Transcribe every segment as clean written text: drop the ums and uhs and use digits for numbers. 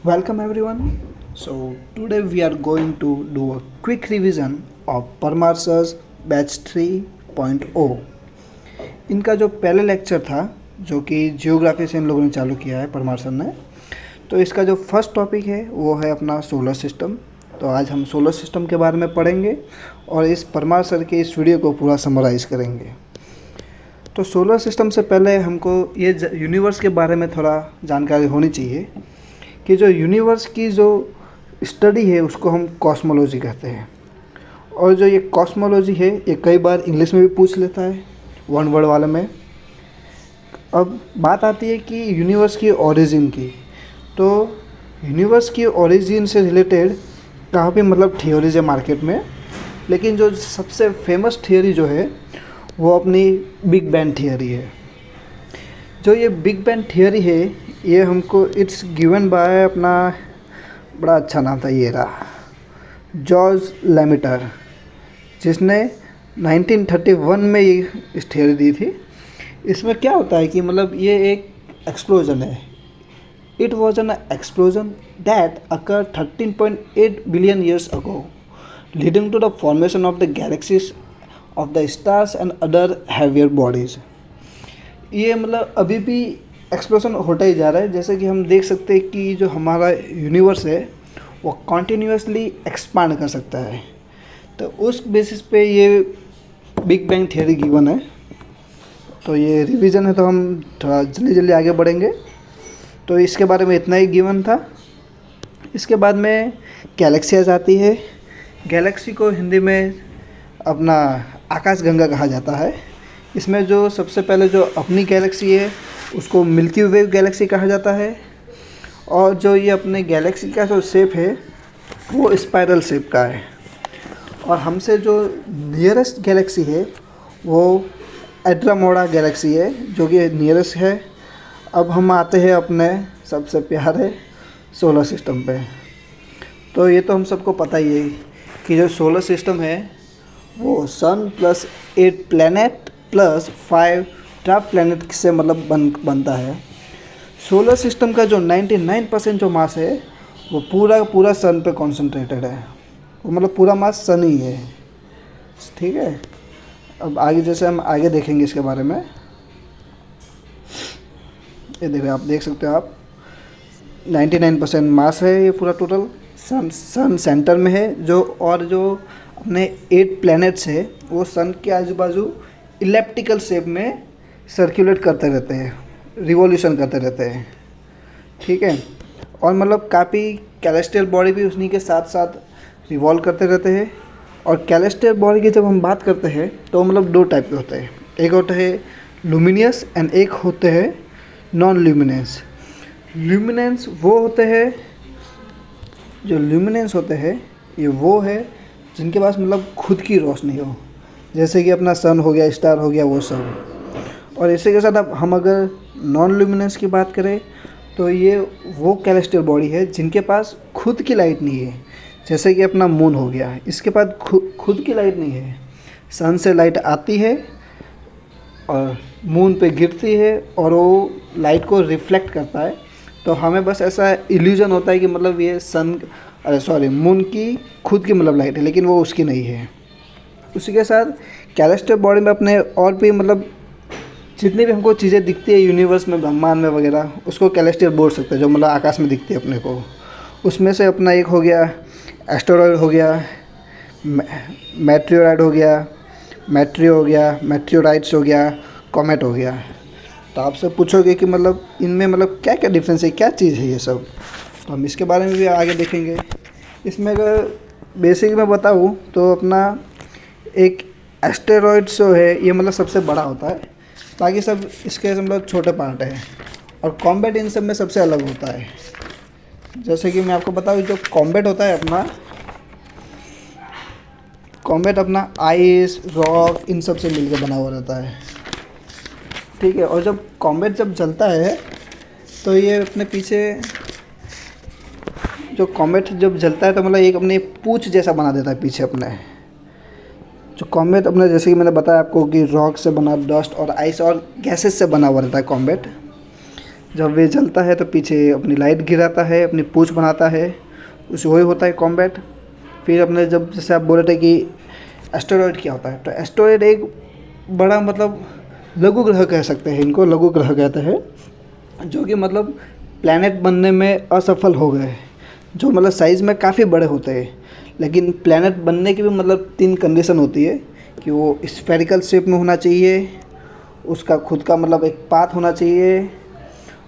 Welcome everyone. So today we are going to do a quick revision of Parmar Sir's Batch 3.0। इनका जो पहले lecture था जो कि जियोग्राफी से इन लोगों ने चालू किया है परमार सर ने, तो इसका जो फर्स्ट टॉपिक है वो है अपना सोलर सिस्टम। तो आज हम सोलर सिस्टम के बारे में पढ़ेंगे और इस परमार सर के इस वीडियो को पूरा समराइज़ करेंगे। तो सोलर सिस्टम से पहले हमको ये यूनिवर्स के बारे में थोड़ा जानकारी होनी चाहिए कि जो यूनिवर्स की जो स्टडी है उसको हम कॉस्मोलॉजी कहते हैं। और जो ये कॉस्मोलॉजी है ये कई बार इंग्लिश में भी पूछ लेता है, वन वर्ड वाले में। अब बात आती है कि यूनिवर्स की ओरिजिन की, तो यूनिवर्स की ओरिजिन से रिलेटेड काफ़ी थियोरीज है मार्केट में, लेकिन जो सबसे फेमस थियोरी जो है वो अपनी बिग बैंग थियोरी है। जो ये बिग बैंग थियोरी है ये हमको इट्स गिवन बाय अपना बड़ा अच्छा नाम था, ये रहा जॉर्ज लेमिटर, जिसने 1931 में ये इस थियोरी दी थी। इसमें क्या होता है कि ये एक एक्सप्लोजन है। It was an explosion that occur 13.8 billion years ago leading to the formation of the galaxies of the stars and other heavier bodies. ये अभी भी एक्सप्लोजन होता ही जा रहा है। जैसे कि हम देख सकते हैं कि जो हमारा यूनिवर्स है वो कॉन्टीन्यूसली एक्सपांड कर सकता है। तो उस बेसिस पे ये बिग बैंग थियरी गिवन है। तो ये रिवीजन है, तो हम थोड़ा जल्दी जल्दी आगे बढ़ेंगे। तो इसके बारे में इतना ही गिवन था। इसके बाद में गैलेक्सीज आती है। गैलेक्सी को हिंदी में अपना आकाशगंगा कहा जाता है। इसमें जो सबसे पहले जो अपनी गैलेक्सी है उसको मिल्की वे गैलेक्सी कहा जाता है। और जो ये अपने गैलेक्सी का जो शेप है वो स्पाइरल शेप का है। और हमसे जो नियरेस्ट गैलेक्सी है वो एंड्रोमेडा गैलेक्सी है, जो कि नियरेस्ट है। अब हम आते हैं अपने सबसे प्यारे सोलर सिस्टम पे। तो ये तो हम सबको पता ही है कि जो सोलर सिस्टम है वो sun plus 8 planet plus 5 dwarf planet से बनता है। सोलर सिस्टम का जो 99% जो मास है वो पूरा सन पे कॉन्सेंट्रेटेड है। वो पूरा मास सन ही है, ठीक है। अब आगे जैसे हम आगे देखेंगे इसके बारे में। ये देखिए, आप देख सकते हो, आप 99% मास है ये पूरा टोटल। सन सेंटर में है। जो अपने 8 प्लैनेट्स है वो सन के आजू बाजू इलेप्टिकल शेप में सर्कुलेट करते रहते हैं, रिवॉल्यूशन करते रहते हैं, ठीक है। और काफ़ी कैलेस्टियल बॉडी भी उन्हीं के साथ साथ रिवॉल्व करते रहते हैं। और कैलेस्टियल बॉडी की जब हम बात करते हैं तो दो टाइप के होते हैं। एक होता है लुमिनियस एंड एक होते हैं नॉन ल्यूमिनेंस। ल्यूमिनेंस वो होते हैं, जो ल्यूमिनेंस होते हैं ये वो है जिनके पास खुद की रोशनी हो, जैसे कि अपना सन हो गया, स्टार हो गया, वो सब। और इसी के साथ अब हम अगर नॉन ल्यूमिनेंस की बात करें तो ये वो कैलेस्टियल बॉडी है जिनके पास खुद की लाइट नहीं है, जैसे कि अपना मून हो गया। इसके पास खुद की लाइट नहीं है। सन से लाइट आती है और मून पे गिरती है और वो लाइट को रिफ्लेक्ट करता है। तो हमें बस ऐसा इल्यूजन होता है कि ये मून की खुद की लाइट है, लेकिन वो उसकी नहीं है। उसी के साथ कैलेस्टियल बॉडी में अपने और भी जितनी भी हमको चीज़ें दिखती है यूनिवर्स में, ब्रह्मांड में वगैरह, उसको कैलेस्टियल बोल सकते हैं, जो आकाश में दिखती है अपने को। उसमें से अपना एक हो गया एस्टेरॉयड हो गया, मेट्रियोराइड हो गया, मेट्रियो हो गया, मेट्रियोराइड्स हो गया, कॉमेट हो गया। तो आपसे पूछोगे कि इनमें क्या क्या डिफरेंस है, क्या चीज़ है ये सब। तो हम इसके बारे में भी आगे देखेंगे। इसमें अगर बेसिक में बताऊँ तो अपना एक एस्टेरॉयड्स जो है ये सबसे बड़ा होता है, बाकी सब इसके छोटे पार्ट हैं। और कॉम्बैट इन सब में सबसे अलग होता है। जैसे कि मैं आपको बताऊँ, जो कॉम्बैट होता है अपना आइस, रॉक, इन सब से मिलकर बना हुआ रहता है, ठीक है। और जब कॉम्बैट जब जलता है तो ये अपने पीछे जो कॉमेट जब जलता है तो एक अपने पूंछ जैसा बना देता है पीछे अपने। जो कॉमेट अपने, जैसे कि मैंने बताया आपको कि रॉक से बना, डस्ट और आइस और गैसेस से बना हुआ रहता है कॉमेट। जब वे जलता है तो पीछे अपनी लाइट गिराता है, अपनी पूँछ बनाता है, उसे वही होता है कॉम्बैट। फिर अपने जब जैसे आप बोल रहे थे कि एस्टेरॉयड क्या होता है, तो एस्टेरॉयड एक बड़ा मतलब लघु ग्रह कह सकते हैं, इनको लघु ग्रह कहते हैं, जो कि मतलब प्लैनेट बनने में असफल हो गए, जो मतलब साइज़ में काफ़ी बड़े होते हैं। लेकिन प्लैनेट बनने की भी मतलब 3 कंडीशन होती है कि वो स्फेरिकल शेप में होना चाहिए, उसका खुद का मतलब एक पाथ होना चाहिए,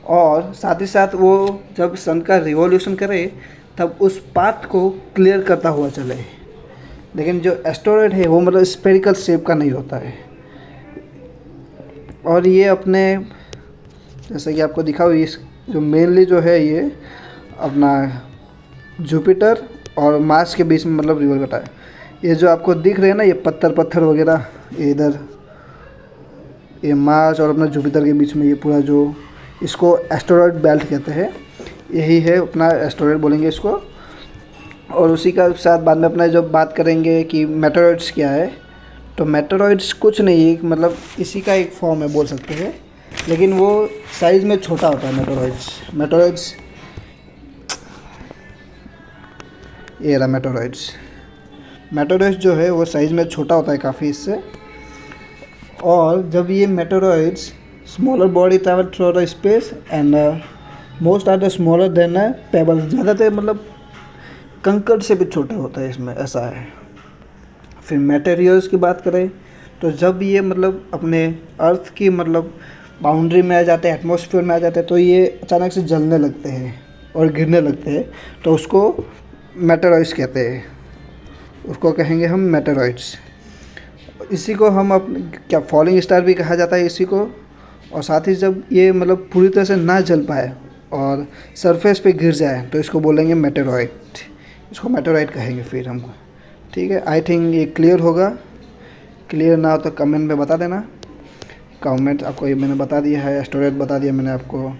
और साथ ही साथ वो जब सन का रिवॉल्यूशन करे तब उस पाथ को क्लियर करता हुआ चले। लेकिन जो एस्टेरॉयड है वो मतलब स्फेरिकल शेप का नहीं होता है। और ये अपने जैसे कि आपको दिखा हुआ, इस जो मेनली जो है ये अपना जुपिटर और मार्स के बीच में मतलब रिवॉल्व करता है। ये जो आपको दिख रहे हैं ना, ये पत्थर पत्थर वगैरह, ये इधर ये मार्स और अपना जुपिटर के बीच में ये पूरा जो, इसको एस्टेरॉयड बेल्ट कहते हैं, यही है अपना एस्टेरॉयड बोलेंगे इसको। और उसी का साथ बाद में अपना जब बात करेंगे कि मेटेरॉइड्स क्या है, तो मेटेरॉइड्स कुछ नहीं है, मतलब इसी का एक फॉर्म है बोल सकते हैं, लेकिन वो साइज़ में छोटा होता है। मेटेरॉइड्स ये रहा मेटेरॉइड्स जो है वो साइज़ में छोटा होता है काफ़ी इससे। और जब ये meteoroids smaller body travel through the space and most are the smaller than pebbles, ज़्यादातर मतलब कंकड़ से भी छोटे होता है इसमें, ऐसा है। फिर मटेरियल्स की बात करें तो जब ये मतलब अपने अर्थ की मतलब बाउंड्री में आ जाते हैं, एटमॉस्फेयर में आ जाते हैं, तो ये अचानक से जलने लगते हैं और गिरने लगते हैं, तो उसको मेटेरॉइड्स कहते हैं, उसको कहेंगे हम मेटेरॉइड्स। इसी को हम अपने क्या फॉलिंग स्टार भी कहा जाता है इसी को। और साथ ही जब ये मतलब पूरी तरह से ना जल पाए और सरफेस पे गिर जाए तो इसको बोलेंगे मेटेरॉइड, इसको मेटेरॉइड कहेंगे फिर हम। ठीक है, आई थिंक ये क्लियर होगा। क्लियर ना हो तो कमेंट में बता देना। कमेंट आपको ये मैंने बता दिया है, एस्टेरॉयड बता दिया मैंने आपको,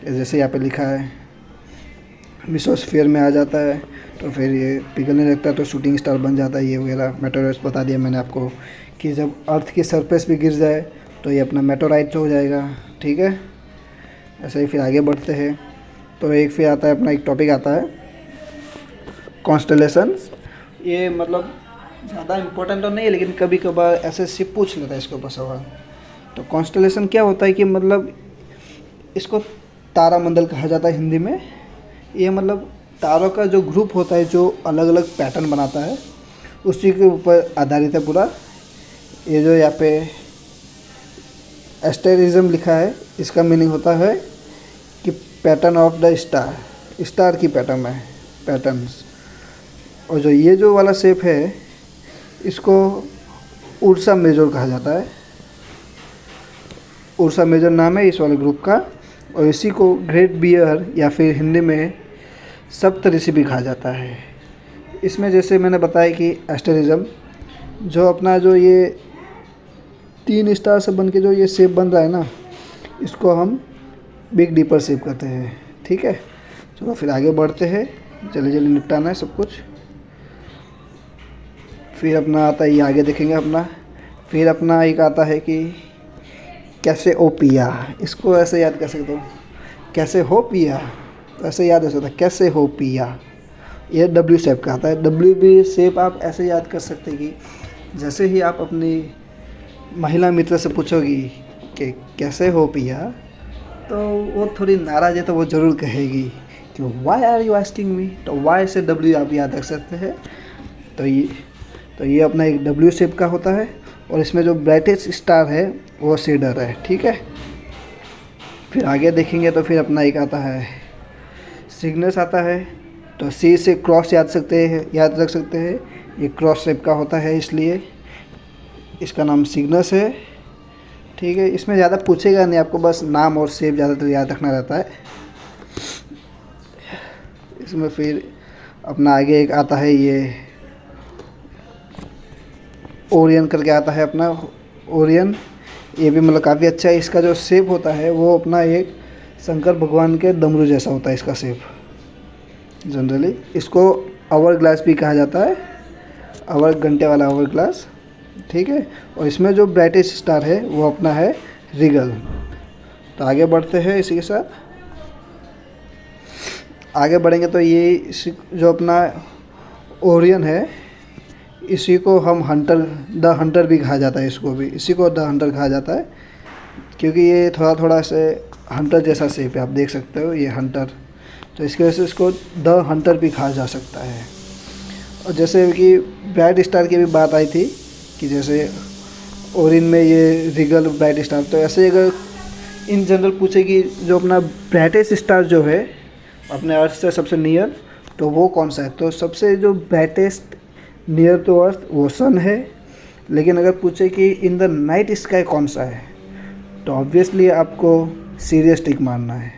जैसे यहाँ पे लिखा है मेसोस्फीयर में आ जाता है तो फिर ये पिघलने लगता है तो शूटिंग स्टार बन जाता है, ये वगैरह मेटेरॉइड्स बता दिया मैंने आपको कि जब अर्थ की सरफेस पे गिर जाए तो ये अपना मेटेरॉइड हो जाएगा। ठीक है, ऐसे ही फिर आगे बढ़ते हैं तो एक फिर आता है अपना एक टॉपिक आता है कॉन्स्टेलेशंस। ये मतलब ज़्यादा इम्पोर्टेंट तो नहीं है, लेकिन कभी कभार एसएससी पूछ लेता है इसके ऊपर सवाल। तो कॉन्स्टेलेशन क्या होता है कि मतलब इसको तारामंडल कहा जाता है हिंदी में। ये मतलब तारों का जो ग्रुप होता है जो अलग अलग पैटर्न बनाता है, उसी के ऊपर आधारित है पूरा। ये जो यहाँ पे एस्टेरिज्म लिखा है, इसका मीनिंग होता है कि पैटर्न ऑफ द स्टार की पैटर्न है, पैटर्न्स। और जो ये जो वाला शेप है इसको उर्सा मेजर कहा जाता है, उर्सा मेजर नाम है इस वाले ग्रुप का। और इसी को ग्रेट बियर या फिर हिंदी में सप्तऋषि भी कहा जाता है। इसमें जैसे मैंने बताया कि एस्टेरिज्म जो अपना जो ये 3 स्टार से बन के जो ये शेप बन रहा है ना, इसको हम बिग डीपर शेप कहते हैं। ठीक है, चलो फिर आगे बढ़ते हैं, जल्दी जल्दी निपटाना है सब कुछ। फिर अपना आता है, ये आगे देखेंगे अपना। फिर अपना एक आता है कि कैसे ओ पिया, इसको ऐसे याद कर सकते हो, कैसे हो पिया, तो ऐसे याद हो सकता है कैसे हो पिया। ये डब्ल्यू शेप का आता है। डब्ल्यू भी शेप आप ऐसे याद कर सकते हैं कि जैसे ही आप अपनी महिला मित्र से पूछोगी कि कैसे हो पिया, तो वो थोड़ी नाराज़ है तो वो ज़रूर कहेगी कि why are you asking me, तो वाई से डब्ल्यू आप याद रख सकते हैं। तो ये अपना एक डब्ल्यू शेप का होता है। और इसमें जो ब्राइटेस्ट स्टार है वो सीडर है। ठीक है, फिर आगे देखेंगे तो फिर अपना एक आता है सिग्नस आता है। तो सी से क्रॉस याद रख सकते हैं, ये क्रॉस शेप का होता है इसलिए इसका नाम सिग्नस है। ठीक है, इसमें ज़्यादा पूछेगा नहीं आपको, बस नाम और शेप ज़्यादातर याद रखना रहता है इसमें। फिर अपना आगे एक आता है ये ओरियन करके आता है अपना, ओरियन। ये भी मतलब काफ़ी अच्छा है। इसका जो शेप होता है वो अपना एक शंकर भगवान के डमरू जैसा होता है इसका शेप जनरली। इसको आवर ग्लास भी कहा जाता है, आवर घंटे वाला आवर ग्लास। ठीक है, और इसमें जो ब्राइटेस्ट स्टार है वो अपना है रिगल। तो आगे बढ़ते हैं इसी के साथ। आगे बढ़ेंगे तो ये जो अपना ओरियन है, इसी को हम द हंटर भी कहा जाता है, इसको भी इसी को द हंटर कहा जाता है, क्योंकि ये थोड़ा थोड़ा से हंटर जैसा शेप है, आप देख सकते हो ये हंटर, तो इसकी वजह से इसको द हंटर भी कहा जा सकता है। और जैसे कि ब्राइट स्टार की भी बात आई थी कि जैसे ओरिन में ये रिगल ब्राइट स्टार, तो ऐसे अगर इन जनरल पूछे कि जो अपना ब्राइटेस्ट स्टार जो है अपने अर्थ से सबसे नियर, तो वो कौन सा है, तो सबसे जो ब्राइटेस्ट नियर टू अर्थ वो सन है। लेकिन अगर पूछे कि इन द नाइट स्काई कौन सा है, तो ऑब्वियसली आपको सीरियस टिक मारना है।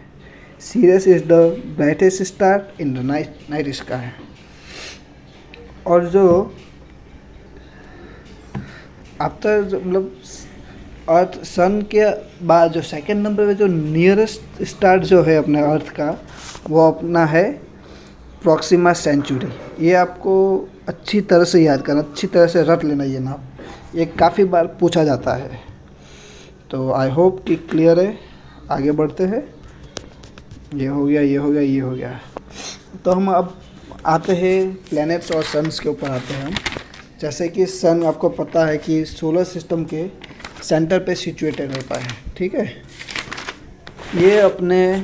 Serious is the brightest star in the night sky. और जो आफ्टर मतलब अर्थ सन के बाद जो सेकंड नंबर पे जो नियरेस्ट स्टार जो है अपने अर्थ का, वो अपना है प्रॉक्सिमा सेंचुरी। ये आपको अच्छी तरह से याद करना, अच्छी तरह से रट लेना ये नाम, ये काफ़ी बार पूछा जाता है। तो आई होप कि क्लियर है। आगे बढ़ते हैं। ये हो गया, ये हो गया, ये हो गया। तो हम अब आते हैं प्लैनेट्स और सन्स के ऊपर आते हैं हम। जैसे कि सन आपको पता है कि सोलर सिस्टम के सेंटर पे सिचुएटेड होता है, ठीक है। ये अपने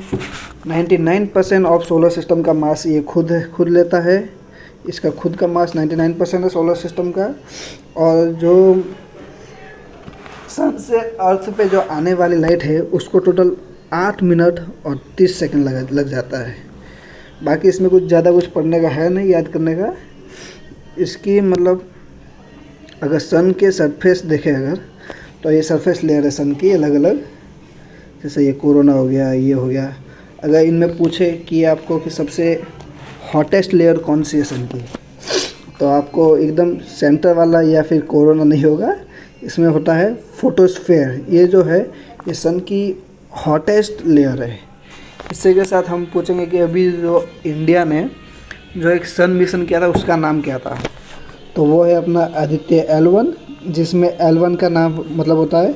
99% ऑफ सोलर सिस्टम का मास ये खुद लेता है। इसका खुद का मास 99% है सोलर सिस्टम का। और जो सन से अर्थ पे जो आने वाली लाइट है उसको टोटल 8 मिनट और 30 सेकंड लग जाता है। बाकी इसमें कुछ ज़्यादा कुछ पढ़ने का है नहीं, याद करने का। इसकी मतलब अगर सन के सरफेस देखें अगर, तो ये सरफेस लेयर है सन की अलग अलग, जैसे ये कोरोना हो गया, ये हो गया। अगर इनमें पूछे कि आपको कि सबसे हॉटेस्ट लेयर कौन सी है सन की, तो आपको एकदम सेंटर वाला या फिर कोरोना नहीं होगा, इसमें होता है फोटोस्फेयर। ये जो है ये सन की हॉटेस्ट लेयर है। इसी के साथ हम पूछेंगे कि अभी जो इंडिया ने जो एक सन मिशन किया था उसका नाम क्या था, तो वो है अपना आदित्य L1, जिसमें L1 का नाम मतलब होता है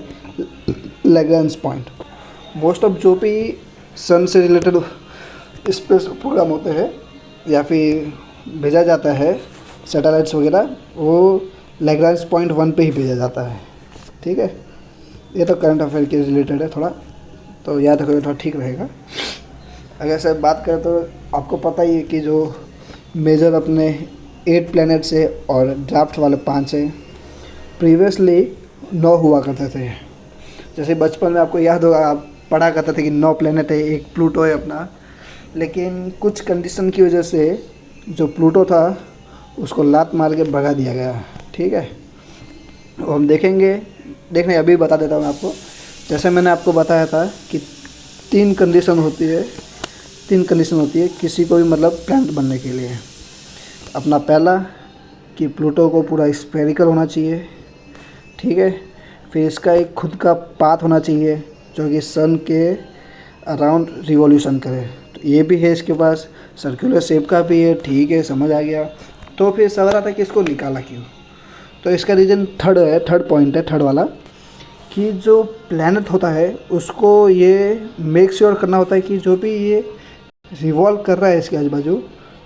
लैग्रेंज पॉइंट। मोस्ट ऑफ जो भी सन से रिलेटेड स्पेस प्रोग्राम होते हैं या फिर भेजा जाता है सैटेलाइट्स वगैरह, वो लैग्रेंज पॉइंट 1 पे ही भेजा जाता है, ठीक है। ये तो करंट अफेयर के रिलेटेड है थोड़ा, तो याद रखोगे थोड़ा ठीक रहेगा। अगर सर बात करें तो आपको पता ही है कि जो मेजर अपने 8 प्लैनेट्स है और ड्राफ्ट वाले 5 है। प्रीवियसली 9 हुआ करते थे। जैसे बचपन में आपको याद होगा, आप पढ़ा करते थे कि 9 प्लैनेट है, एक प्लूटो है अपना। लेकिन कुछ कंडीशन की वजह से जो प्लूटो था उसको लात मार के भगा दिया गया, ठीक है। और हम देखने अभी बता देता हूँ आपको। जैसे मैंने आपको बताया था कि 3 कंडीशन होती है किसी को भी मतलब प्लैनेट बनने के लिए। अपना पहला कि प्लूटो को पूरा स्फेरिकल होना चाहिए, ठीक है। फिर इसका एक खुद का पाथ होना चाहिए जो कि सन के अराउंड रिवॉल्यूशन करे, तो ये भी है इसके पास। सर्कुलर शेप का भी है, ठीक है, समझ आ गया। तो फिर सवाल आता है कि इसको निकाला क्यों, तो इसका रीज़न थर्ड पॉइंट है, थर्ड वाला, कि जो प्लैनेट होता है उसको ये मेक श्योर करना होता है कि जो भी ये रिवॉल्व कर रहा है इसके आजू बाजू,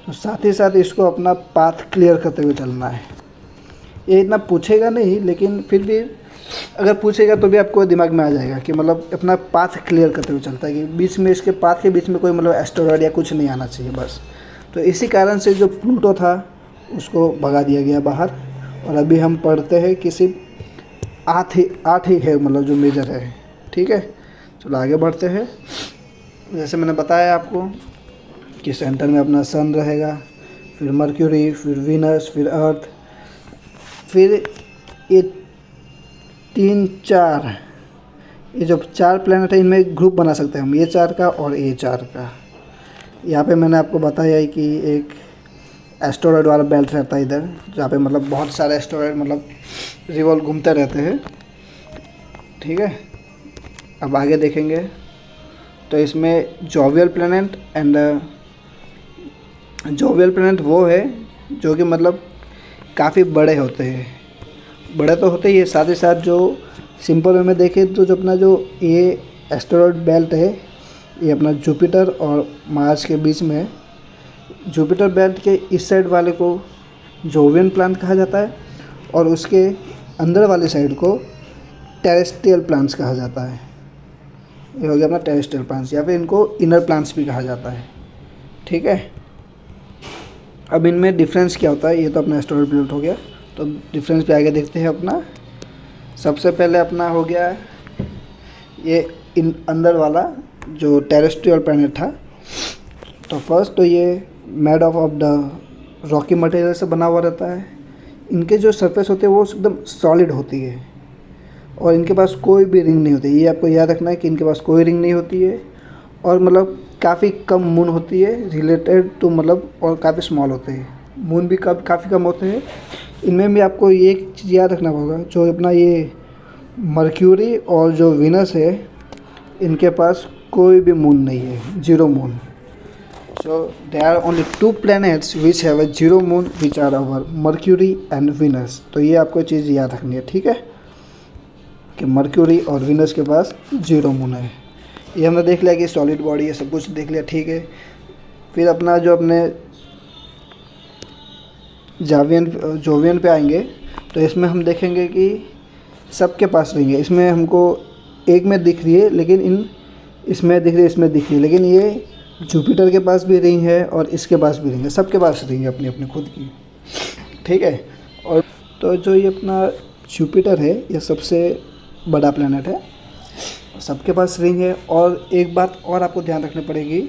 तो साथ ही साथ इसको अपना पाथ क्लियर करते हुए चलना है। ये इतना पूछेगा नहीं, लेकिन फिर भी अगर पूछेगा तो भी आपको दिमाग में आ जाएगा कि मतलब अपना पाथ क्लियर करते हुए चलता है, कि बीच में इसके पाथ के बीच में कोई मतलब एस्टेरॉयड या कुछ नहीं आना चाहिए बस। तो इसी कारण से जो प्लूटो था उसको भगा दिया गया बाहर। और अभी हम पढ़ते हैं कि सिर्फ 8 ही है मतलब जो मेजर है, ठीक है। चलो आगे बढ़ते हैं। जैसे मैंने बताया आपको कि सेंटर में अपना सन रहेगा, फिर मर्क्यूरी, फिर वीनस, फिर अर्थ, फिर ये 3-4 ये जो 4 प्लैनेट है इनमें एक ग्रुप बना सकते हैं हम, ये 4 का और ये 4 का। यहाँ पे मैंने आपको बताया है कि एक एस्टेरॉयड वाला बेल्ट रहता है इधर, जहाँ पे मतलब बहुत सारे एस्टेरॉयड मतलब रिवॉल्व घूमते रहते हैं, ठीक है। अब आगे देखेंगे तो इसमें jovial planet and jovial planet वो है जो कि मतलब काफ़ी बड़े होते हैं। बड़े तो होते ही है, साथ ही साथ जो सिंपल वे में देखें तो जो अपना जो ये एस्टेरॉयड बेल्ट है ये अपना जुपिटर और मार्स के बीच में जुपिटर बेल्ट के इस साइड वाले को जोवियन प्लांट कहा जाता है और उसके अंदर वाली साइड को टेरेस्ट्रियल प्लांट्स कहा जाता है। ये हो गया अपना टेरेस्ट्रियल प्लांट्स, या फिर इनको इनर प्लांट्स भी कहा जाता है। ठीक है, अब इनमें डिफरेंस क्या होता है, ये तो अपना एस्टेरॉयड बेल्ट हो गया। तो डिफरेंस पे आगे देखते हैं अपना। सबसे पहले अपना हो गया ये इन अंदर वाला जो टेरेस्ट्रियल प्लैनेट था। तो फर्स्ट तो ये made of the Rocky material से बना हुआ रहता है। इनके जो सरफेस होते हैं वो एकदम सॉलिड होती है और इनके पास कोई भी रिंग नहीं होती। ये आपको याद रखना है कि इनके पास कोई रिंग नहीं होती है और मतलब काफ़ी कम मून होती है रिलेटेड टू मतलब, और काफ़ी स्मॉल होते हैं। मून भी काफ़ी कम होते हैं। इनमें भी आपको ये एक चीज़ याद रखना होगा, जो अपना ये मर्क्यूरी और जो वीनस है इनके पास कोई भी मून नहीं है, zero moon. So there are only 2 planets which have a zero moon which are our Mercury and Venus. तो ये आपको चीज़ याद रखनी है, ठीक है, कि मर्क्यूरी और वीनस के पास जीरो मून है। ये हमने देख लिया कि सॉलिड बॉडी है, सब कुछ देख लिया, ठीक है। फिर अपना जो अपने जोवियन पे आएंगे तो इसमें हम देखेंगे कि सबके पास रिंग है। इसमें हमको एक में दिख रही है, लेकिन इसमें दिख रही है, इसमें दिख रही है, लेकिन ये जुपिटर के पास भी रिंग है और इसके पास भी रिंग है। सबके पास रिंग है अपनी अपनी खुद की, ठीक है। और तो जो ये अपना जुपिटर है ये सबसे बड़ा प्लैनेट है, सबके पास रिंग है। और एक बात और आपको ध्यान रखनी पड़ेगी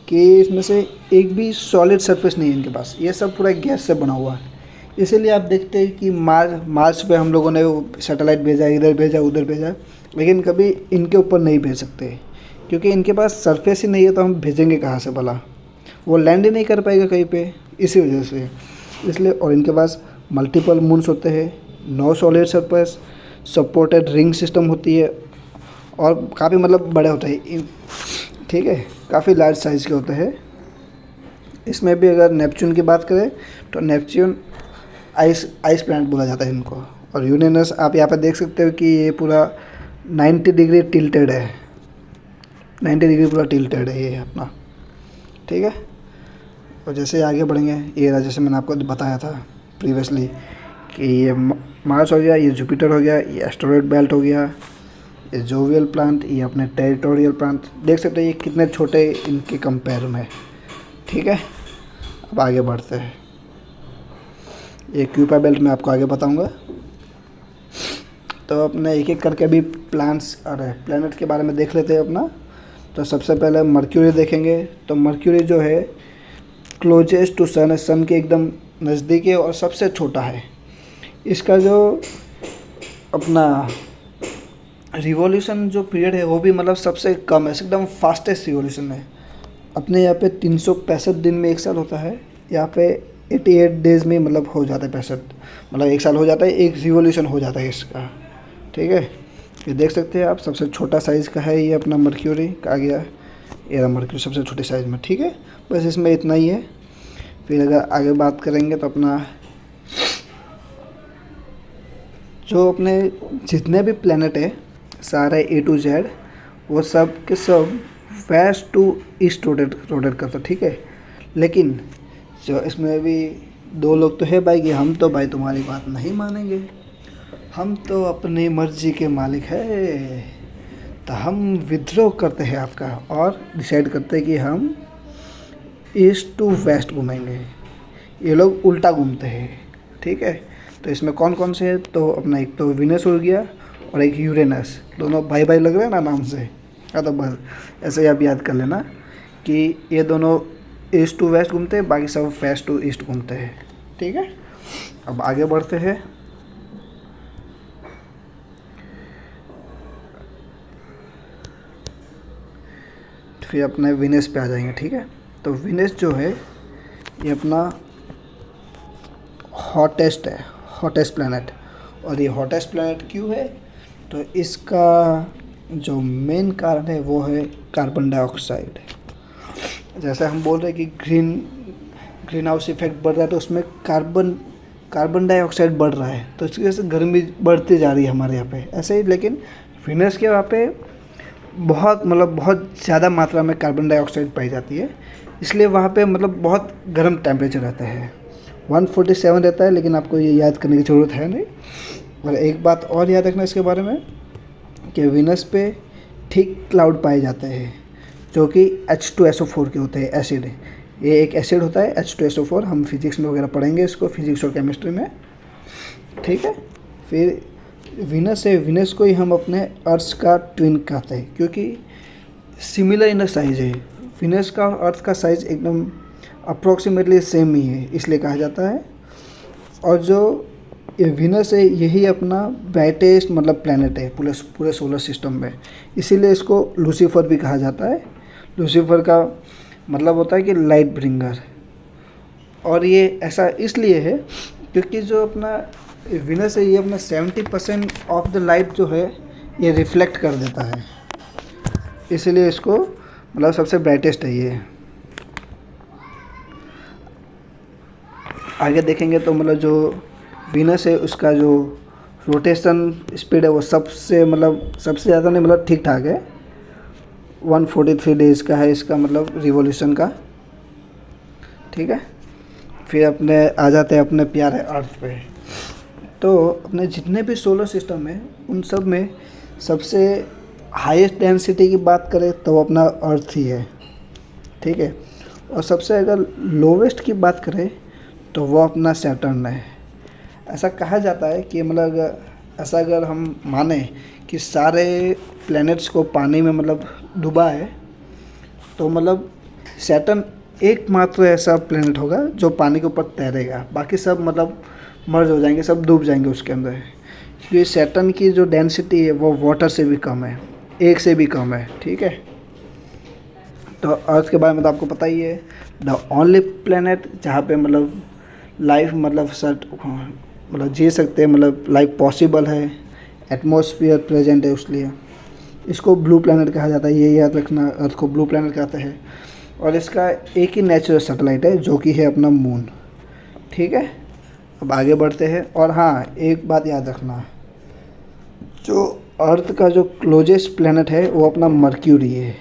कि इसमें से एक भी सॉलिड सरफेस नहीं है इनके पास, ये सब पूरा गैस से बना हुआ है। इसीलिए आप देखते हैं कि मार्स पे हम लोगों ने वो सैटेलाइट भेजा, इधर भेजा, उधर भेजा, लेकिन कभी इनके ऊपर नहीं भेज सकते क्योंकि इनके पास सरफेस ही नहीं है। तो हम भेजेंगे कहाँ से भला, वो लैंड ही नहीं कर पाएगा कहीं पे, इसी वजह से। इसलिए और इनके पास मल्टीपल मून्स होते हैं, no solid surface, supported ring system होती है और काफ़ी मतलब बड़े होते हैं, ठीक है, काफ़ी लार्ज साइज़ के होते हैं। इसमें भी अगर नेपच्यून की बात करें तो नेपच्यून आइस प्लैनेट बोला जाता है इनको। और यूरेनस आप यहाँ पे देख सकते हो कि ये पूरा 90 डिग्री टिल्टेड है, 90 डिग्री पूरा टिल्टेड है ये अपना, ठीक है। और जैसे आगे बढ़ेंगे, ये रहा जैसे मैंने आपको बताया था प्रीवियसली कि ये मार्स हो गया, ये जुपिटर हो गया, ये एस्टेरॉयड बेल्ट हो गया, ये जोवियल प्लांट, ये अपने टेरिटोरियल प्लांट। देख सकते हो ये कितने छोटे इनके कंपेयर में, ठीक है। अब आगे बढ़ते हैं, ये क्यूपा बेल्ट मैं आपको आगे बताऊंगा। तो अपने एक एक करके अभी प्लैनेट के बारे में देख लेते हैं अपना। तो सबसे पहले मर्क्यूरी देखेंगे। तो मर्क्यूरी जो है क्लोजेस्ट टू सन है, सन के एकदम नज़दीक है और सबसे छोटा है। इसका जो अपना रिवॉल्यूशन जो पीरियड है वो भी मतलब सबसे कम है, एकदम फास्टेस्ट रिवॉल्यूशन है। अपने यहाँ पे 365 दिन में एक साल होता है, यहाँ पे 88 डेज़ में मतलब हो जाता है 65, मतलब एक साल हो जाता है, एक रिवॉल्यूशन हो जाता है इसका, ठीक है। ये देख सकते हैं आप, सबसे छोटा साइज़ का है ये अपना मर्क्यूरी का आ गया, ये रहा मर्क्यूरी सबसे छोटे साइज़ में, ठीक है। बस इसमें इतना ही है। फिर अगर आगे बात करेंगे तो अपना जो अपने जितने भी प्लैनेट है सारे A to Z, वो सब के सब वेस्ट टू ईस्ट रोटेट करता, ठीक है। लेकिन जो इसमें भी 2 लोग तो है भाई कि हम तो भाई तुम्हारी बात नहीं मानेंगे, हम तो अपनी मर्जी के मालिक है, तो हम विद्रोह करते हैं आपका और डिसाइड करते हैं कि हम ईस्ट टू वेस्ट घूमेंगे। ये लोग उल्टा घूमते हैं, ठीक है। तो इसमें कौन कौन से है, तो अपना एक तो वीनस हो गया और एक यूरेनस, दोनों भाई भाई लग रहे हैं ना नाम से। हाँ, तो बस ऐसे ही आप याद कर लेना कि ये दोनों ईस्ट टू वेस्ट घूमते हैं, बाकी सब वेस्ट टू ईस्ट घूमते हैं, ठीक है। अब आगे बढ़ते हैं। फिर अपने वीनस पे आ जाएंगे, ठीक है। तो वीनस जो है ये अपना हॉटेस्ट प्लैनेट। और ये हॉटेस्ट प्लैनेट क्यों है, तो इसका जो मेन कारण है वो है कार्बन डाइऑक्साइड। जैसे हम बोल रहे हैं कि ग्रीन हाउस इफेक्ट बढ़ रहा है, तो उसमें कार्बन डाइऑक्साइड बढ़ रहा है, तो इसकी वजह से गर्मी बढ़ती जा रही है हमारे यहाँ पे। ऐसे ही लेकिन वीनस के वहाँ पे बहुत ज़्यादा मात्रा में कार्बन डाइऑक्साइड पाई जाती है, इसलिए वहाँ पे मतलब बहुत गर्म टेम्परेचर रहता है। 147 रहता है, लेकिन आपको ये याद करने की ज़रूरत है नहीं। और एक बात और याद रखना इसके बारे में कि वीनस पे थिक क्लाउड पाए जाते हैं जो कि H2SO4 के होते हैं, एसिड है। ये एक एसिड होता है H2SO4, हम फिजिक्स में वगैरह पढ़ेंगे इसको, फिजिक्स और केमिस्ट्री में, ठीक है। फिर वीनस है, वीनस को ही हम अपने अर्थ का ट्विन कहते हैं क्योंकि सिमिलर इन द साइज है। वीनस का और अर्थ का साइज एकदम अप्रोक्सीमेटली सेम ही है, इसलिए कहा जाता है। और जो ये वीनस है यही अपना ब्राइटेस्ट मतलब प्लैनेट है पूरे सोलर सिस्टम में, इसीलिए इसको लूसीफर भी कहा जाता है। लूसीफर का मतलब होता है कि लाइट ब्रिंगर। और ये ऐसा इसलिए है क्योंकि जो अपना वीनस है ये अपना 70% ऑफ द लाइट जो है ये रिफ्लेक्ट कर देता है, इसलिए इसको मतलब सबसे ब्राइटेस्ट है ये। आगे देखेंगे तो मतलब जो वीनस है उसका जो रोटेशन स्पीड है वो सबसे ज़्यादा नहीं, मतलब ठीक ठाक है। 143 डेज़ का है इसका मतलब रिवॉल्यूशन का, ठीक है। फिर अपने आ जाते हैं अपने प्यारे अर्थ पे। तो अपने जितने भी सोलर सिस्टम है उन सब में सबसे हाईएस्ट डेंसिटी की बात करें तो वो अपना अर्थ ही है, ठीक है। और सबसे अगर लोवेस्ट की बात करें तो वो अपना सैटर्न है। ऐसा कहा जाता है कि मतलब ऐसा अगर हम माने कि सारे प्लैनेट्स को पानी में मतलब डूबा है तो मतलब सैटर्न एकमात्र ऐसा प्लैनेट होगा जो पानी के ऊपर तैरेगा, बाकी सब मतलब मर्ज हो जाएंगे, सब डूब जाएंगे उसके अंदर। क्योंकि सैटर्न की जो डेंसिटी है वो वाटर से भी कम है, 1 से भी कम है, ठीक है। तो अर्थ के बारे में तो आपको पता ही है, द ओनली प्लैनेट जहाँ पे मतलब लाइफ मतलब जी सकते हैं, मतलब लाइफ पॉसिबल है, एटमॉस्फेयर प्रेजेंट है, इसलिए इसको ब्लू प्लैनेट कहा जाता है। ये याद रखना, अर्थ को ब्लू प्लैनेट कहते हैं। और इसका एक ही नेचुरल सैटेलाइट है जो कि है अपना मून, ठीक है। अब आगे बढ़ते हैं। और हाँ, एक बात याद रखना, जो अर्थ का जो क्लोजेस्ट प्लैनेट है वो अपना मर्क्यूरी है।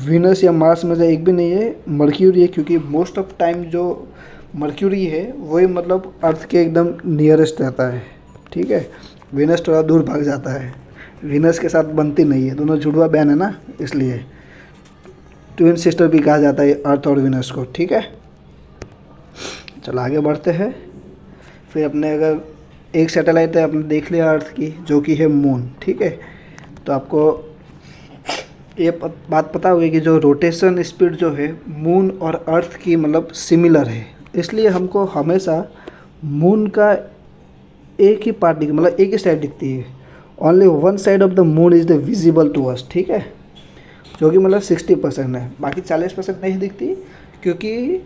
वीनस या मार्स में से एक भी नहीं है, मर्क्यूरी है, क्योंकि मोस्ट ऑफ टाइम जो मर्क्यूरी है वही मतलब अर्थ के एकदम नियरेस्ट रहता है, ठीक है। वीनस थोड़ा दूर भाग जाता है, वीनस के साथ बनती नहीं है, दोनों जुड़वा बहन है ना, इसलिए ट्विन सिस्टर भी कहा जाता है अर्थ और वीनस को, ठीक है। चलो आगे बढ़ते हैं। फिर अपने अगर एक सैटेलाइट है आपने देख लिया अर्थ की जो कि है मून, ठीक है। तो आपको ये बात पता होगी कि जो रोटेशन स्पीड जो है मून और अर्थ की मतलब सिमिलर है, इसलिए हमको हमेशा मून का एक ही पार्ट मतलब एक ही साइड दिखती है। Only one side of the moon is the visible to us, ठीक है, जो कि मतलब 60% है, बाकी 40% नहीं दिखती क्योंकि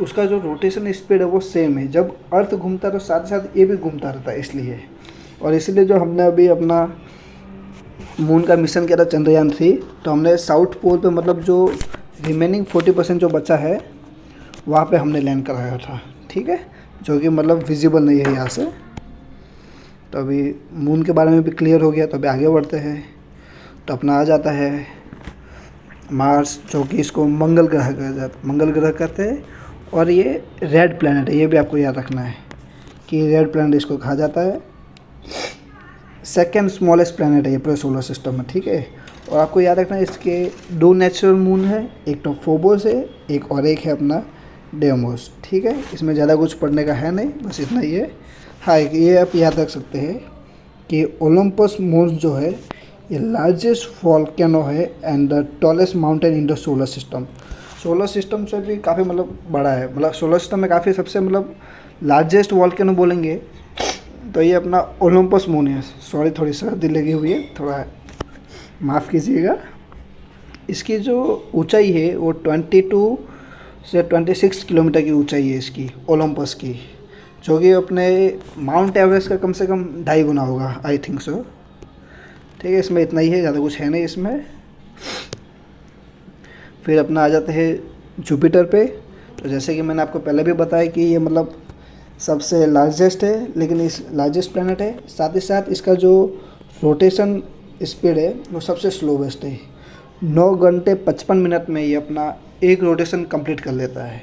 उसका जो रोटेशन स्पीड है वो सेम है। जब अर्थ घूमता है तो साथ साथ ये भी घूमता रहता है, इसलिए। और इसलिए जो हमने अभी अपना मून का मिशन किया था चंद्रयान-3, तो हमने साउथ पोल पे मतलब जो रिमेनिंग 40% जो बचा है वहाँ पे हमने लैंड कराया था, ठीक है, जो कि मतलब विजिबल नहीं है यहाँ से। तो अभी मून के बारे में भी क्लियर हो गया। तो अभी आगे बढ़ते हैं। तो अपना आ जाता है मार्स, जो कि इसको मंगल ग्रह कहते हैं। और ये रेड प्लैनेट है, ये भी आपको याद रखना है कि रेड प्लैनेट इसको कहा जाता है। सेकेंड स्मॉलेस्ट प्लैनेट है ये पूरे सोलर सिस्टम में, ठीक है। और आपको याद रखना है इसके 2 नेचुरल मून है, एक तो फोबोस है, एक है अपना डेमोस, ठीक है। इसमें ज़्यादा कुछ पढ़ने का है नहीं, बस इतना ही है। हाँ, ये आप याद रख सकते हैं कि ओलंपस मोन्स जो है ये लार्जेस्ट वॉल्केनो है and the tallest mountain in the solar system. Solar system से भी काफ़ी मतलब बड़ा है, मतलब सोलर सिस्टम में काफ़ी सबसे मतलब लार्जेस्ट वॉल्केनो बोलेंगे तो ये अपना ओलंपस मून है। सॉरी, थोड़ी सर्दी लगी हुई है, थोड़ा माफ़ कीजिएगा। इसकी जो ऊंचाई है वो 22 से 26 किलोमीटर की ऊंचाई है इसकी, ओलंपस की, जो कि अपने माउंट एवरेस्ट का कम से कम 2.5 गुना होगा, आई थिंक सो, ठीक है। इसमें इतना ही है, ज़्यादा कुछ है नहीं इसमें। फिर अपना आ जाते हैं जुपिटर पे। तो जैसे कि मैंने आपको पहले भी बताया कि ये मतलब सबसे लार्जेस्ट है, लेकिन इस लार्जेस्ट प्लैनेट है, साथ ही साथ इसका जो रोटेशन स्पीड है वो सबसे स्लोवेस्ट है। 9 घंटे 55 मिनट में ये अपना एक रोटेशन कंप्लीट कर लेता है,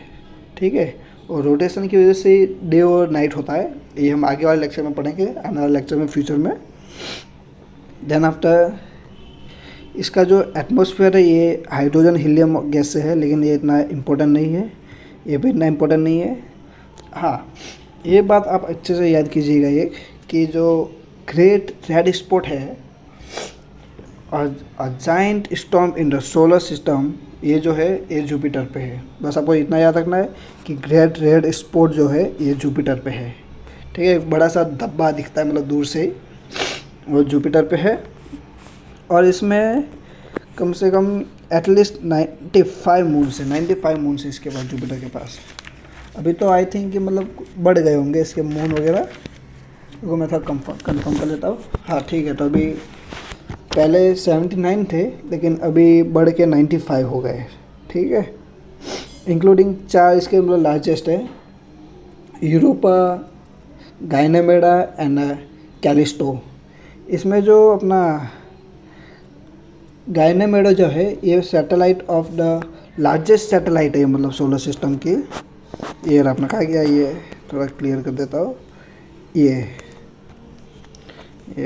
ठीक है। और रोटेशन की वजह से डे और नाइट होता है, ये हम आगे वाले लेक्चर में पढ़ेंगे, आने वाले लेक्चर में, फ्यूचर में। देन आफ्टर इसका जो एटमॉस्फेयर है ये हाइड्रोजन हीलियम गैस से है, लेकिन ये इतना इम्पोर्टेंट नहीं है, ये भी इतना इम्पोर्टेंट नहीं है। हाँ, ये बात आप अच्छे से याद कीजिएगा ये, कि जो ग्रेट रेड स्पॉट है और a giant storm in the solar system, ये जो है ये जुपिटर पे है। बस आपको इतना याद रखना है कि ग्रेट रेड स्पॉट जो है ये जुपिटर पे है, ठीक है। एक बड़ा सा धब्बा दिखता है मतलब दूर से ही, वो जुपिटर पे है। और इसमें कम से कम एटलीस्ट 95 मून से इसके पास, जुपिटर के पास। अभी तो आई थिंक कि मतलब बढ़ गए होंगे इसके मून वगैरह, वो मैं थोड़ा कंफर्म कर लेता हूँ। हाँ ठीक है, तो अभी पहले 79 थे, लेकिन अभी बढ़ के 95 हो गए, ठीक है। इंक्लूडिंग 4 इसके मतलब लार्जेस्ट है, यूरोपा, गाइनेमेडा एंड कैलिस्टो। इसमें जो अपना गाइनेमेडा जो है ये satellite of the largest satellite है, मतलब सोलर सिस्टम की। ये अपना कहा गया, ये थोड़ा क्लियर कर देता हूँ। ये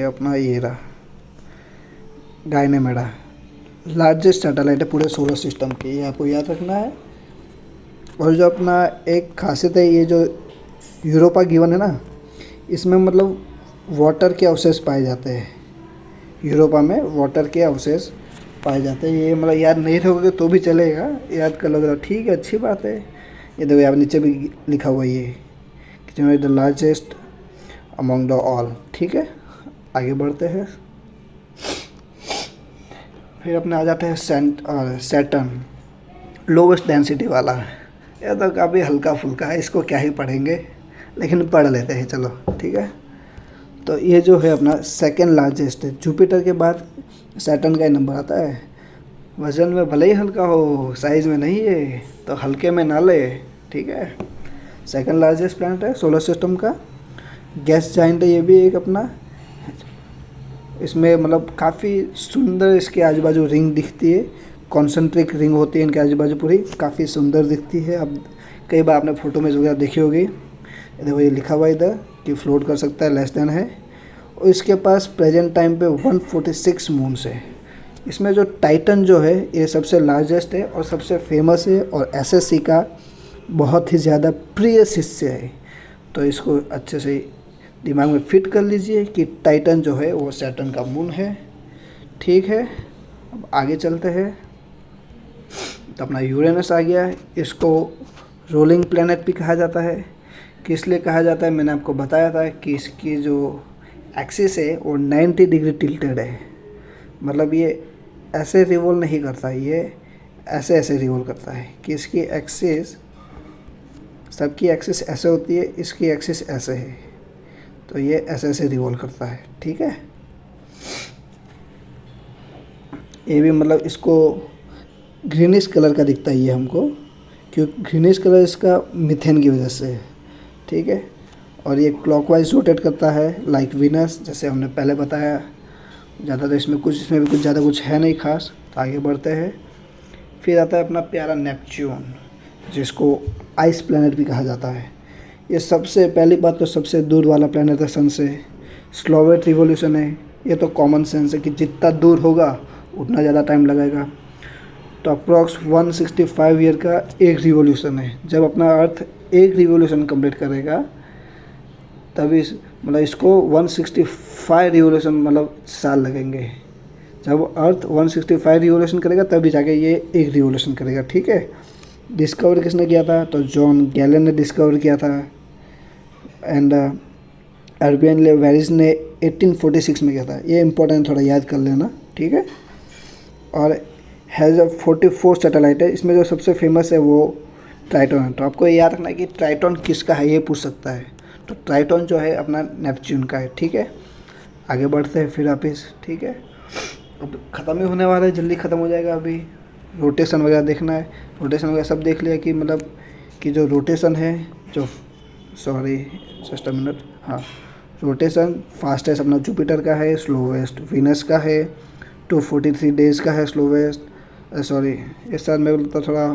अपना ये रहा गाइनेमेडा, लार्जेस्ट सैटेलाइट है पूरे सोलर सिस्टम की, ये आपको याद रखना है। और जो अपना एक खासियत है, ये जो यूरोपा गिवन है ना, इसमें मतलब वाटर के अवशेष पाए जाते हैं, यूरोपा में वाटर के अवशेष पाए जाते हैं। ये मतलब याद नहीं रखोगे तो भी चलेगा, याद कर लोगे तो ठीक है, अच्छी बात है। ये देखो यहाँ नीचे भी लिखा हुआ है ये कि the largest among the all, ठीक है। आगे बढ़ते हैं, फिर अपने आ जाते हैं सैटर्न, लोवेस्ट डेंसिटी वाला। यह तो काफ़ी हल्का फुल्का है, इसको क्या ही पढ़ेंगे, लेकिन पढ़ लेते हैं चलो, ठीक है। तो ये जो है अपना सेकंड लार्जेस्ट है, जुपिटर के बाद सैटर्न का ही नंबर आता है। वजन में भले ही हल्का हो, साइज़ में नहीं है, तो हल्के में ना ले, ठीक है। सेकंड लार्जेस्ट प्लैनेट है सोलर सिस्टम का, गैस जाइंट है ये भी एक अपना। इसमें मतलब काफ़ी सुंदर इसके आजू बाजू रिंग दिखती है, कॉन्सेंट्रिक रिंग होती है इनके आजू बाजू, पूरी काफ़ी सुंदर दिखती है। अब कई बार आपने फोटो में वगैरह देखी होगी, देखो ये लिखा हुआ है इधर कि फ्लोट कर सकता है, लेस देन है। और इसके पास प्रेजेंट टाइम पे 146 मून्स है। इसमें जो टाइटन जो है ये सबसे लार्जेस्ट है और सबसे फेमस है, और एसएससी का बहुत ही ज़्यादा प्रिय शिष्य है। तो इसको अच्छे से दिमाग में फिट कर लीजिए कि टाइटन जो है वो सैटर्न का मून है, ठीक है। अब आगे चलते हैं, तो अपना यूरेनस आ गया है। इसको रोलिंग प्लैनेट भी कहा जाता है। किस लिए कहा जाता है, मैंने आपको बताया था कि इसकी जो एक्सिस है वो 90 डिग्री टिल्टेड है, मतलब ये ऐसे रिवॉल्व नहीं करता, ये ऐसे ऐसे रिवॉल्व करता है कि इसकी एक्सिस, सबकी एक्सिस ऐसे होती है, इसकी एक्सिस ऐसे है, तो ये ऐसे ऐसे रिवॉल्व करता है, ठीक है। ये भी मतलब इसको ग्रीनिश कलर का दिखता है ये हमको, क्योंकि ग्रीनिश कलर इसका मीथेन की वजह से है, ठीक है। और ये क्लॉकवाइज रोटेट करता है लाइक वीनस, जैसे हमने पहले बताया। ज़्यादा तो इसमें भी कुछ ज़्यादा कुछ है नहीं खास, तो आगे बढ़ते हैं। फिर आता है अपना प्यारा नेपच्यून, जिसको आइस प्लैनेट भी कहा जाता है। ये सबसे पहली बात तो सबसे दूर वाला प्लैनेट है सन से, स्लोवेट रिवोल्यूशन है। ये तो कॉमन सेंस है कि जितना दूर होगा उतना ज़्यादा टाइम लगेगा। तो अप्रॉक्स 165 ईयर का एक रिवोल्यूशन है। जब अपना अर्थ एक रिवोल्यूशन कंप्लीट करेगा तभी मतलब इसको 165 रिवोल्यूशन मतलब साल लगेंगे। जब अर्थ 165 रिवोल्यूशन करेगा तभी जाके ये एक रिवोल्यूशन करेगा, ठीक है। डिस्कवर किसने किया था, तो जॉन गैलन ने डिस्कवर किया था, एंड अर्बियन वेरिस ने 1846 में किया था। ये इंपॉर्टेंट, थोड़ा याद कर लेना, ठीक है। और हैज़ 44 सैटेलाइट है। इसमें जो सबसे फेमस है वो ट्राइटॉन है। तो आपको ये याद रखना है कि ट्राइटॉन किसका है, ये पूछ सकता है। तो ट्राइटॉन जो है अपना नेपच्यून का है, ठीक है। आगे बढ़ते हैं फिर वापिस, ठीक है। अब ख़त्म ही होने वाला है, जल्दी ख़त्म हो जाएगा। अभी रोटेशन वगैरह देखना है, रोटेशन वगैरह सब देख लिया कि मतलब कि जो रोटेशन है, जो सॉरी जस्ट अ मिनट, हाँ, रोटेशन फास्टेस्ट अपना जुपिटर का है, स्लोवेस्ट वीनस का है, 243 डेज़ का है स्लोवेस्ट, सॉरी, इस साल मैं बोलता थोड़ा,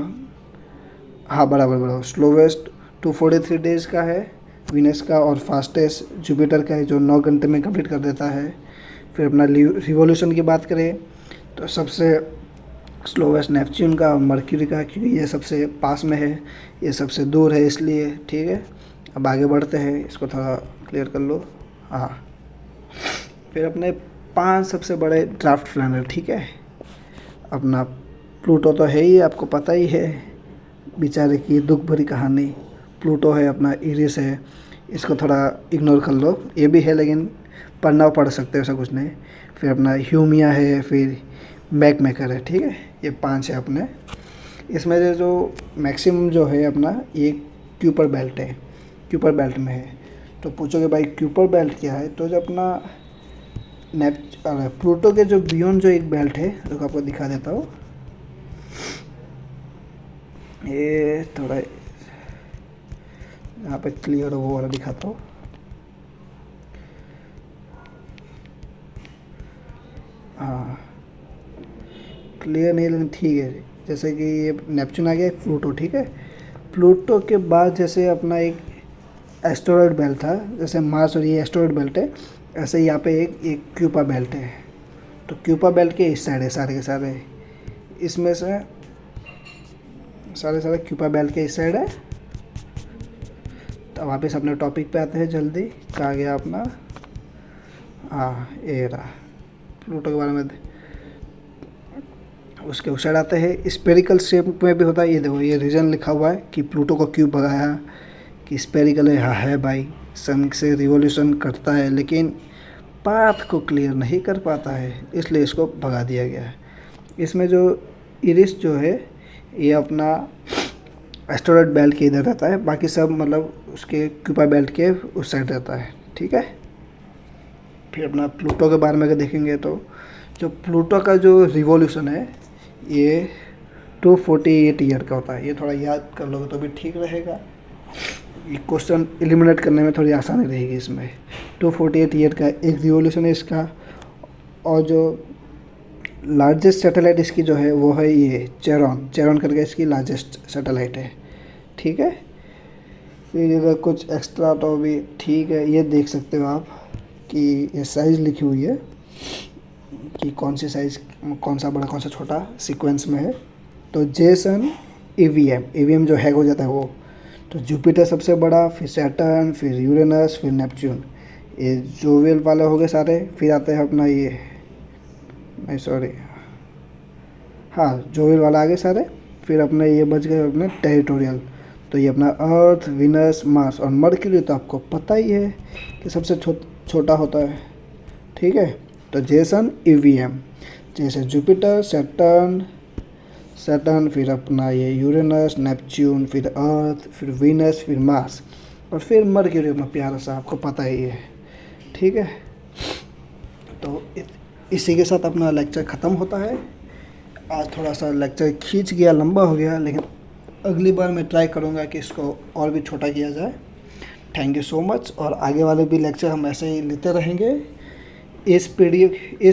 हाँ बराबर बराबर, स्लोवेस्ट 243 डेज़ का है वीनस का, और फास्टेस्ट जुपिटर का है जो 9 घंटे में कंप्लीट कर देता है। फिर अपना रिवॉल्यूशन की बात करें तो सबसे स्लोवेस्ट नेपच्यून का और मर्क्यूरी का, क्योंकि ये सबसे पास में है, ये सबसे दूर है इसलिए। ठीक है, अब आगे बढ़ते हैं, इसको थोड़ा क्लियर कर लो। हाँ, फिर अपने 5 सबसे बड़े ड्राफ्ट प्लानर। ठीक है, अपना प्लूटो तो है ही, आपको पता ही है, बेचारे की दुख भरी कहानी। प्लूटो है, अपना इरिस है, इसको थोड़ा इग्नोर कर लो, ये भी है लेकिन पढ़ सकते हो, ऐसा कुछ नहीं। फिर अपना ह्यूमिया है, फिर मैक मेकर है। ठीक है, ये 5 है अपने। इसमें जो मैक्सिमम जो है अपना ये क्यूपर बेल्ट है, क्यूपर बेल्ट में है। तो पूछोगे भाई क्यूपर बेल्ट क्या है, तो जो अपना प्लूटो के जो बियॉन्ड जो एक बेल्ट है, जो आपको दिखा देता हूँ, ये थोड़ा यहाँ पे क्लियर हो वो वाला दिखाता हूँ। हाँ, क्लियर नहीं लेकिन ठीक है। जैसे कि ये नेपच्यून आ गया, प्लूटो। ठीक है, प्लूटो के बाद जैसे अपना एक एस्टेरॉयड बेल्ट था, जैसे मार्स और ये एस्टेरॉयड बेल्ट है, ऐसे यहाँ पे एक क्यूपा बेल्ट है। तो क्यूपा बेल्ट के इस साइड है सारे के सारे, इसमें से सारे क्यूपा बेल्ट के इस साइड है। तो वापस अपने टॉपिक पे आते हैं जल्दी, कहा गया अपना, हाँ ये रहा प्लूटो के बारे में। उसके उस साइड आते हैं, स्पेरिकल शेप में भी होता है। ये देखो, ये रीजन लिखा हुआ है कि प्लूटो को क्यों भगाया, कि स्पेरिकल है। हाँ है भाई, सन से रिवॉल्यूशन करता है लेकिन पाथ को क्लियर नहीं कर पाता है, इसलिए इसको भगा दिया गया है। इसमें जो इरिस जो है, ये अपना एस्टेरॉयड बेल्ट के इधर रहता है, बाकी सब मतलब उसके क्यूपा बेल्ट के उस साइड रहता है। ठीक है, फिर अपना प्लूटो के बारे में अगर देखेंगे तो जो प्लूटो का जो रिवॉल्यूशन है, ये 248 ईयर का होता है। ये थोड़ा याद कर लोगे तो भी ठीक रहेगा, ये क्वेश्चन एलिमिनेट करने में थोड़ी आसानी रहेगी इसमें। 248 ईयर का एक रिवॉल्यूशन है इसका। और जो लार्जेस्ट सैटेलाइट इसकी जो है वो है ये चेरॉन करके इसकी लार्जेस्ट सैटेलाइट है। ठीक है, फिर इधर कुछ एक्स्ट्रा तो भी ठीक है, ये देख सकते हो आप कि ये साइज़ लिखी हुई है कि कौन सी साइज़, कौन सा बड़ा कौन सा छोटा सीक्वेंस में है। तो जेसन ईवीएम जो हैक हो जाता है वो, तो जुपिटर सबसे बड़ा, फिर सैटर्न, फिर यूरेनस, फिर नेपच्यून, ये जोवियल वाले हो गए सारे। फिर आते हैं अपना ये, नहीं सॉरी, हाँ जोवियल वाला आ गए सारे। फिर अपने ये बच गए अपने टेरिटोरियल, तो ये अपना अर्थ, विनस, मार्स और मर्क्यूरी तो आपको पता ही है कि सबसे छोटा होता है। ठीक है, तो जेसन ईवीएम, जैसे जुपिटर, सैटर्न, फिर अपना ये यूरेनस, नेपच्यून, फिर अर्थ, फिर वीनस, फिर मार्स और फिर मर्क्यूरी अपना प्यारा सा, आपको पता ही है। ठीक है, तो इसी के साथ अपना लेक्चर ख़त्म होता है। आज थोड़ा सा लेक्चर खींच गया, लंबा हो गया, लेकिन अगली बार मैं ट्राई करूँगा कि इसको और भी छोटा किया जाए। थैंक यू सो मच, और आगे वाले भी लेक्चर हम ऐसे ही लेते रहेंगे। इस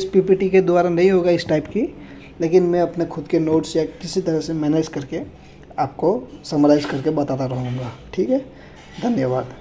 पीपीटी के द्वारा नहीं होगा इस टाइप की, लेकिन मैं अपने खुद के नोट्स या किसी तरह से मैनेज करके आपको समराइज़ करके बताता रहूँगा। ठीक है, धन्यवाद।